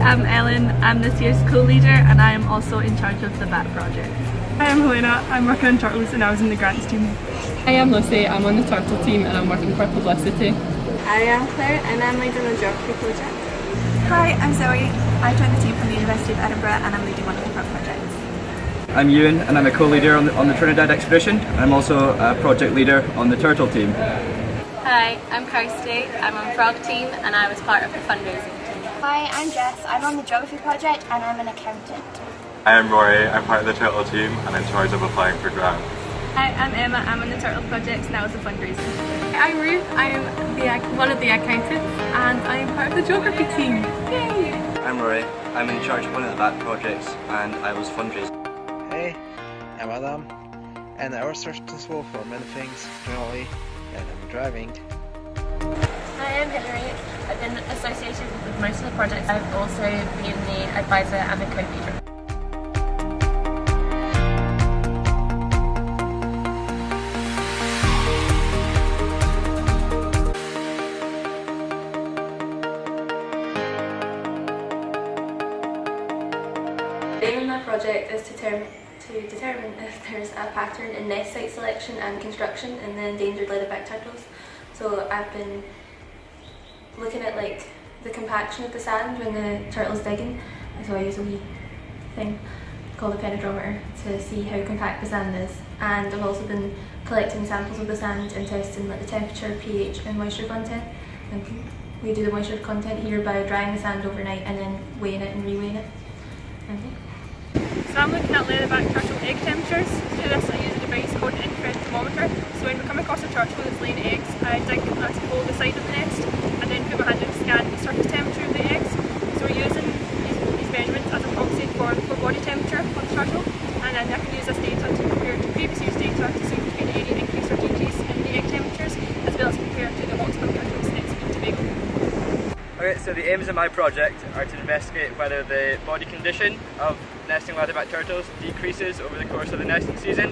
I'm Ellen. I'm this year's co-leader and I am also in charge of the BAT project. Hi, I'm Helena. I'm working on turtles and I was in the grants team. Hi, I'm Lucy. I'm on the turtle team and I'm working for publicity. Hi, I'm Claire and I'm leading the geography project. Hi, I'm Zoe. I joined the team from the University of Edinburgh and I'm leading one of the front projects. I'm Ewan and I'm a co-leader on the Trinidad expedition, and I'm also a project leader on the turtle team. Hi, I'm Kirsty. I'm on Frog team and I was part of the fundraising team. Hi, I'm Jess. I'm on the geography project and I'm an accountant. Hi, I'm Rory. I'm part of the turtle team and in charge of applying for grants. Hi, I'm Emma. I'm on the turtle project and I was the fundraising. I'm Ruth. I'm one of the accountants and I'm part of the geography team. Yay! I'm Rory. I'm in charge of one of the BAT projects and I was fundraising. Hey, I'm Adam, and I was responsible for many things generally, and I'm driving. Hi, I'm Hilary. I've been associated with most of the projects. I've also been the advisor and the co-leader. The aim of my project is to determine if there's a pattern in nest site selection and construction in the endangered leatherback turtles. So I've been looking at the compaction of the sand when the turtle's digging, and so I use a wee thing called a penetrometer to see how compact the sand is. And I've also been collecting samples of the sand and testing the temperature, pH and moisture content. And we do the moisture content here by drying the sand overnight and then weighing it and re-weighing it. So I'm looking at leatherback turtle egg temperatures. To do this I use a device called an infrared thermometer. So when we come across a turtle that's laying eggs, I dig a hole the side of the nest and then put my hand in to scan the surface temperature of the eggs. So we're using these measurements as a proxy for body temperature of the turtle, and then I can use this data to compare to previous year's data to see if there's been any increase or decrease in the egg temperatures, as well as compare to the Oxford turtles in Tobago. Okay, so the aims of my project are to investigate whether the body condition of nesting leatherback turtles decreases over the course of the nesting season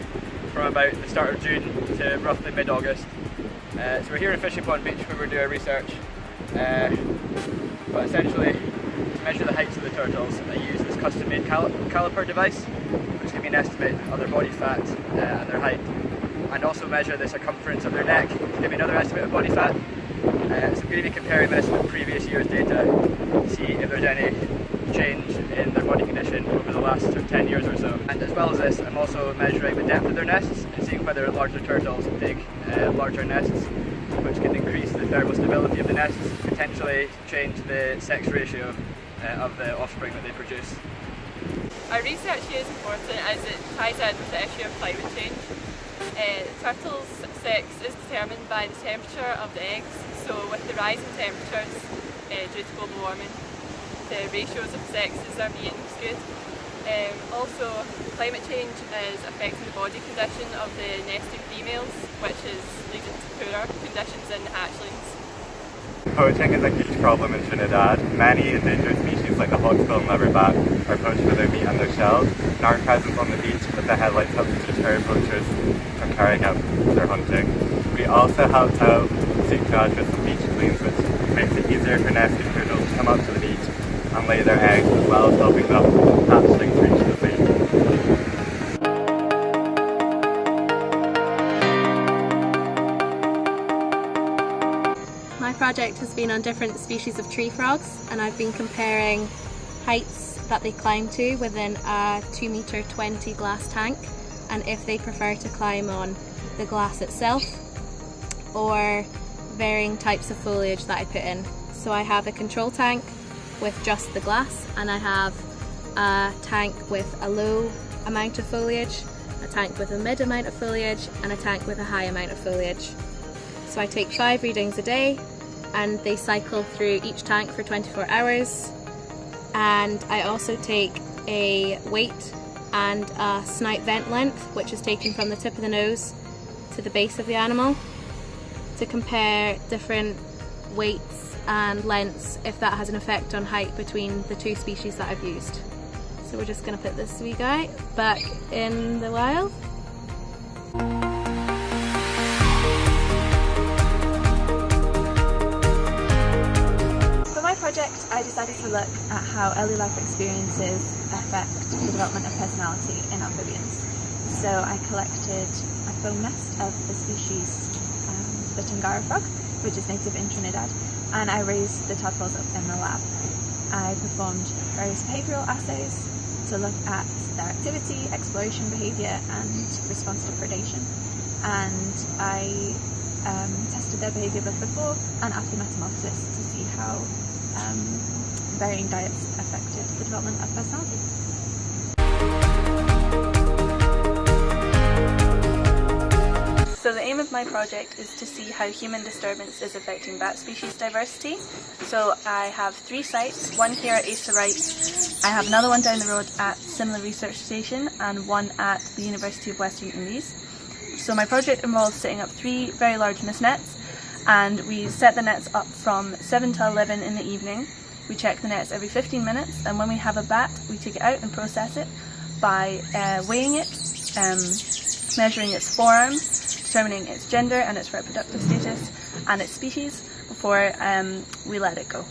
from about the start of June to roughly mid-August. So we're here in Fishing Pond Beach where we're doing our research, but essentially to measure the heights of the turtles I use this custom-made caliper device which give me an estimate of their body fat and their height, and also measure the circumference of their neck to give me another estimate of body fat. So I'm going to be comparing this with previous year's data to see if there's any change in their body condition over the last 10 years or so. And as well as this, I'm also measuring the depth of their nests and seeing whether larger turtles dig larger nests, which can increase the thermal stability of the nests, potentially change the sex ratio of the offspring that they produce. Our research here is important as it ties in with the issue of climate change. Turtles' sex is determined by the temperature of the eggs, so with the rise in temperatures due to global warming, the ratios of sexes are being skewed. Also, climate change is affecting the body condition of the nesting females, which is leading to poorer conditions in the hatchlings. Poaching is a huge problem in Trinidad. Many endangered species like the hawksbill and leatherback are poached for their meat and their shells, and our presence on the beach with the headlights helps to deter poachers from carrying out their hunting. We also help out seek to address some beach cleans, which makes it easier for nesting turtles to come up to the beach and lay their eggs, as well as helping the hatchlings reach the sea. My project has been on different species of tree frogs, and I've been comparing heights that they climb to within a 2-metre-20 glass tank, and if they prefer to climb on the glass itself or varying types of foliage that I put in. So I have a control tank with just the glass, and I have a tank with a low amount of foliage, a tank with a mid amount of foliage, and a tank with a high amount of foliage. So I take 5 readings a day and they cycle through each tank for 24 hours. And I also take a weight and a snout vent length, which is taken from the tip of the nose to the base of the animal, to compare different weights and lengths if that has an effect on height between the two species that I've used. So we're just going to put this wee guy back in the wild. For my project I decided to to look at how early life experiences affect the development of personality in amphibians. So I collected a foam nest of the species the Tungara frog, which is native in Trinidad, and I raised the tadpoles up in the lab. I performed various behavioural assays to look at their activity, exploration behaviour and response to predation, and I tested their behaviour both before and after metamorphosis to see how varying diets affected the development of personality. So the aim of my project is to see how human disturbance is affecting bat species diversity. So I have 3 sites, one here at Asa Wright, I have another one down the road at Simla Research Station and one at the University of Western Indies. So my project involves setting up 3 very large mist nets, and we set the nets up from 7 to 11 in the evening. We check the nets every 15 minutes, and when we have a bat we take it out and process it by weighing it, measuring its forearms, determining its gender and its reproductive status and its species before we let it go.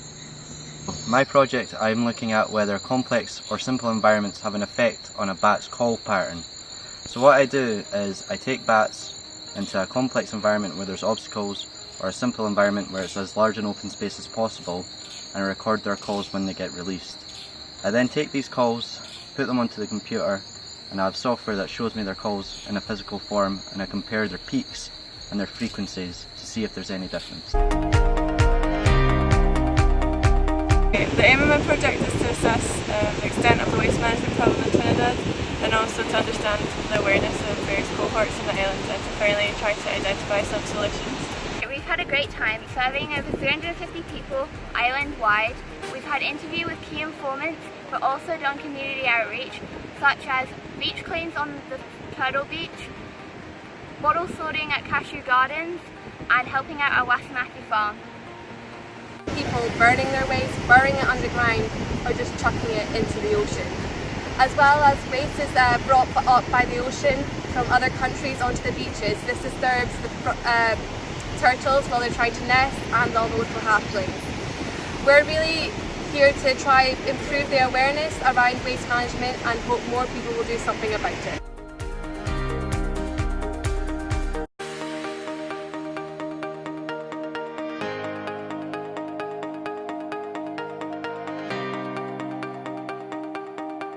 My project, I'm looking at whether complex or simple environments have an effect on a bat's call pattern. So what I do is I take bats into a complex environment where there's obstacles, or a simple environment where it's as large an open space as possible, and I record their calls when they get released. I then take these calls, put them onto the computer, and I have software that shows me their calls in a physical form, and I compare their peaks and their frequencies to see if there's any difference. The aim of my project is to assess the extent of the waste management problem in Trinidad, and also to understand the awareness of various cohorts in the island and to finally try to identify some solutions. We've had a great time serving over 350 people island-wide. We've had interview with key informants, but also done community outreach, such as beach cleans on the Turtle Beach, bottle sorting at Cashew Gardens, and helping out our Wasamaki farm. People burning their waste, burying it underground, or just chucking it into the ocean. As well as waste is brought up by the ocean from other countries onto the beaches. This disturbs the turtles while they're trying to nest and all the local halflings. We're really here to try improve the awareness around waste management and hope more people will do something about it.